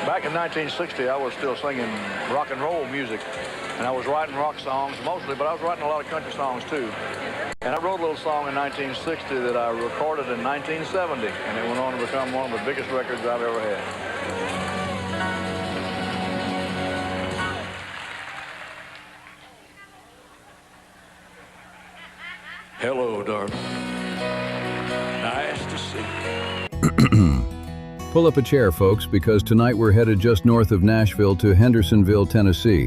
Back in 1960, I was still singing rock and roll music, and I was writing rock songs mostly, but I was writing a lot of country songs too. And I wrote a little song in 1960 that I recorded in 1970, and it went on to become one of the biggest records I've ever had. Hello, darling. Nice to see you. Pull up a chair, folks, because tonight we're headed just north of Nashville to Hendersonville, Tennessee,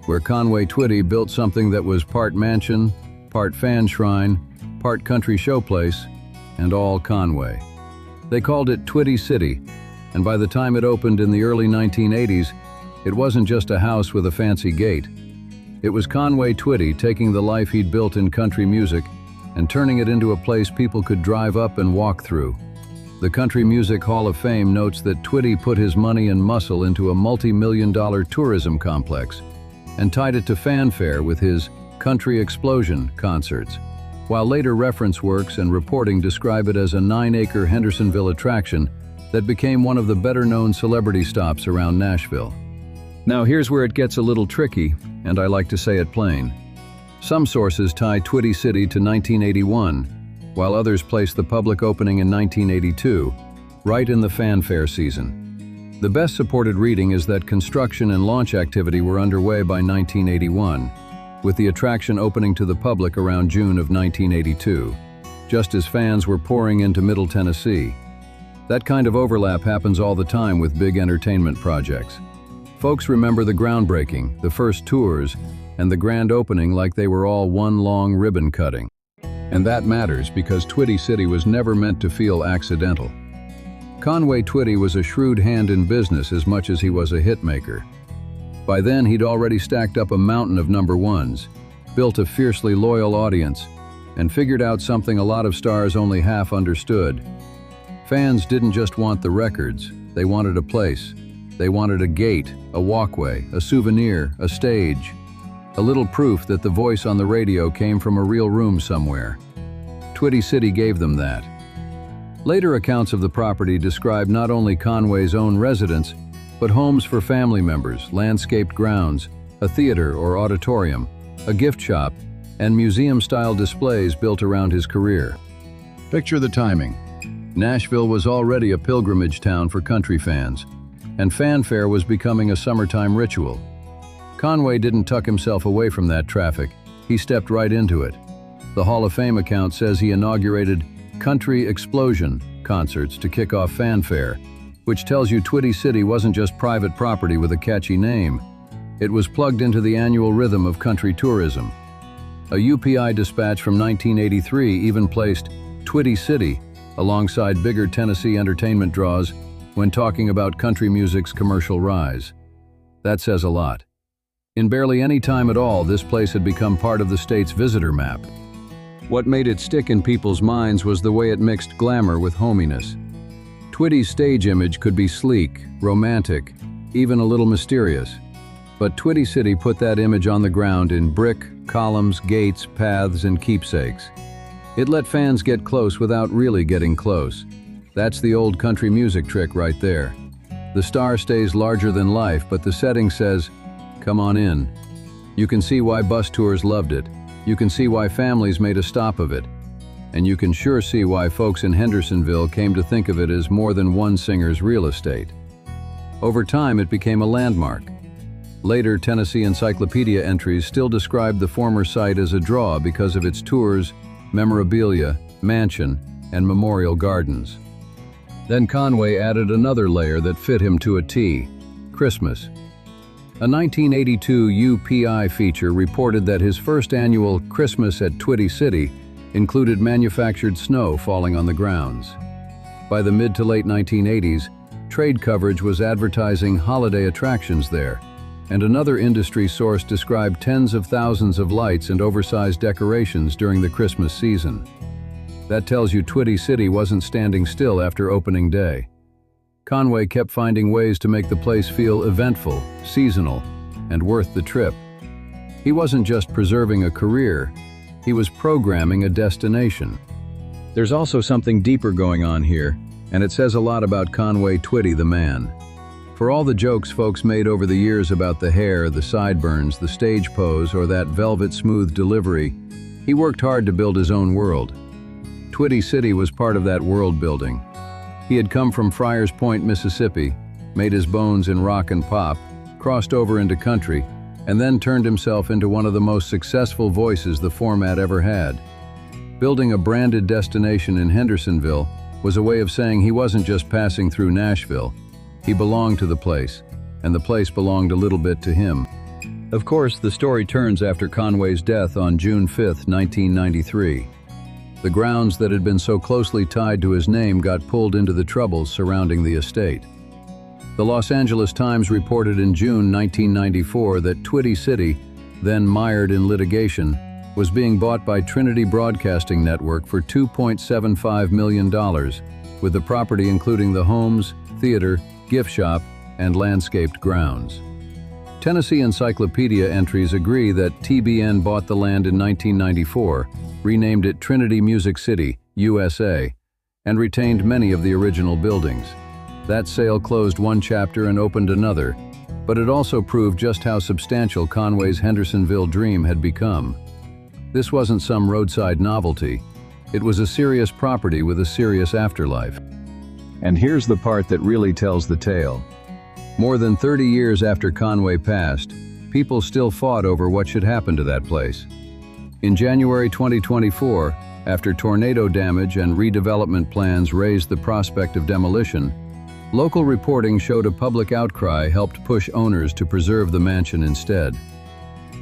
where Conway Twitty built something that was part mansion, part fan shrine, part country showplace, and all Conway. They called it Twitty City, and by the time it opened in the early 1980s, it wasn't just a house with a fancy gate. It was Conway Twitty taking the life he'd built in country music and turning it into a place people could drive up and walk through. The Country Music Hall of Fame notes that Twitty put his money and muscle into a multi-million-dollar tourism complex and tied it to fanfare with his Country Explosion concerts, while later reference works and reporting describe it as a 9-acre Hendersonville attraction that became one of the better-known celebrity stops around Nashville. Now here's where it gets a little tricky, and I like to say it plain. Some sources tie Twitty City to 1981, while others place the public opening in 1982, right in the fanfare season. The best supported reading is that construction and launch activity were underway by 1981, with the attraction opening to the public around June of 1982, just as fans were pouring into Middle Tennessee. That kind of overlap happens all the time with big entertainment projects. Folks remember the groundbreaking, the first tours, and the grand opening like they were all one long ribbon cutting. And that matters because Twitty City was never meant to feel accidental. Conway Twitty was a shrewd hand in business as much as he was a hitmaker. By then, he'd already stacked up a mountain of number ones, built a fiercely loyal audience, and figured out something a lot of stars only half understood. Fans didn't just want the records, they wanted a place. They wanted a gate, a walkway, a souvenir, a stage. A little proof that the voice on the radio came from a real room somewhere. Twitty City gave them that. Later accounts of the property describe not only Conway's own residence, but homes for family members, landscaped grounds, a theater or auditorium, a gift shop, and museum-style displays built around his career. Picture the timing. Nashville was already a pilgrimage town for country fans, and fanfare was becoming a summertime ritual. Conway didn't tuck himself away from that traffic, he stepped right into it. The Hall of Fame account says he inaugurated Country Explosion concerts to kick off fanfare, which tells you Twitty City wasn't just private property with a catchy name. It was plugged into the annual rhythm of country tourism. A UPI dispatch from 1983 even placed Twitty City alongside bigger Tennessee entertainment draws when talking about country music's commercial rise. That says a lot. In barely any time at all, this place had become part of the state's visitor map. What made it stick in people's minds was the way it mixed glamour with hominess. Twitty's stage image could be sleek, romantic, even a little mysterious. But Twitty City put that image on the ground in brick, columns, gates, paths, and keepsakes. It let fans get close without really getting close. That's the old country music trick right there. The star stays larger than life, but the setting says, "Come on in." You can see why bus tours loved it. You can see why families made a stop of it. And you can sure see why folks in Hendersonville came to think of it as more than one singer's real estate. Over time, it became a landmark. Later, Tennessee Encyclopedia entries still describe the former site as a draw because of its tours, memorabilia, mansion, and memorial gardens. Then Conway added another layer that fit him to a T: Christmas. A 1982 UPI feature reported that his first annual Christmas at Twitty City included manufactured snow falling on the grounds. By the mid to late 1980s, trade coverage was advertising holiday attractions there, and another industry source described tens of thousands of lights and oversized decorations during the Christmas season. That tells you Twitty City wasn't standing still after opening day. Conway kept finding ways to make the place feel eventful, seasonal, and worth the trip. He wasn't just preserving a career, he was programming a destination. There's also something deeper going on here, and it says a lot about Conway Twitty the man. For all the jokes folks made over the years about the hair, the sideburns, the stage pose, or that velvet smooth delivery, he worked hard to build his own world. Twitty City was part of that world building. He had come from Friars Point, Mississippi, made his bones in rock and pop, crossed over into country, and then turned himself into one of the most successful voices the format ever had. Building a branded destination in Hendersonville was a way of saying he wasn't just passing through Nashville. He belonged to the place, and the place belonged a little bit to him. Of course, the story turns after Conway's death on June 5, 1993. The grounds that had been so closely tied to his name got pulled into the troubles surrounding the estate. The Los Angeles Times reported in June 1994 that Twitty City, then mired in litigation, was being bought by Trinity Broadcasting Network for $2.75 million, with the property including the homes, theater, gift shop, and landscaped grounds. Tennessee Encyclopedia entries agree that TBN bought the land in 1994, renamed it Trinity Music City, USA, and retained many of the original buildings. That sale closed one chapter and opened another, but it also proved just how substantial Conway's Hendersonville dream had become. This wasn't some roadside novelty. It was a serious property with a serious afterlife. And here's the part that really tells the tale. More than 30 years after Conway passed, people still fought over what should happen to that place. In January 2024, after tornado damage and redevelopment plans raised the prospect of demolition, local reporting showed a public outcry helped push owners to preserve the mansion instead.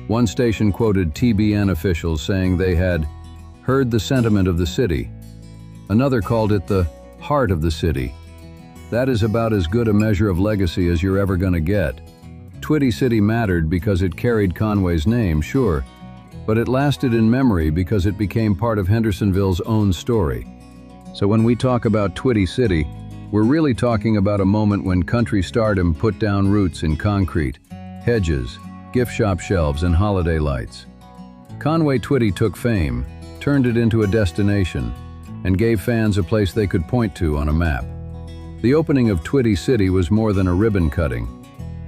One station quoted TBN officials saying they had heard the sentiment of the city. Another called it the heart of the city. That is about as good a measure of legacy as you're ever gonna get. Twitty City mattered because it carried Conway's name, sure, but it lasted in memory because it became part of Hendersonville's own story. So when we talk about Twitty City, we're really talking about a moment when country stardom put down roots in concrete, hedges, gift shop shelves, and holiday lights. Conway Twitty took fame, turned it into a destination, and gave fans a place they could point to on a map. The opening of Twitty City was more than a ribbon cutting.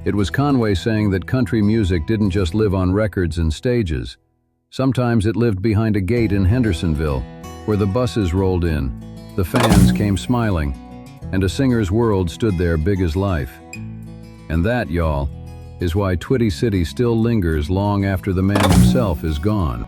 It was Conway saying that country music didn't just live on records and stages. Sometimes it lived behind a gate in Hendersonville, where the buses rolled in, the fans came smiling, and a singer's world stood there big as life. And that, y'all, is why Twitty City still lingers long after the man himself is gone.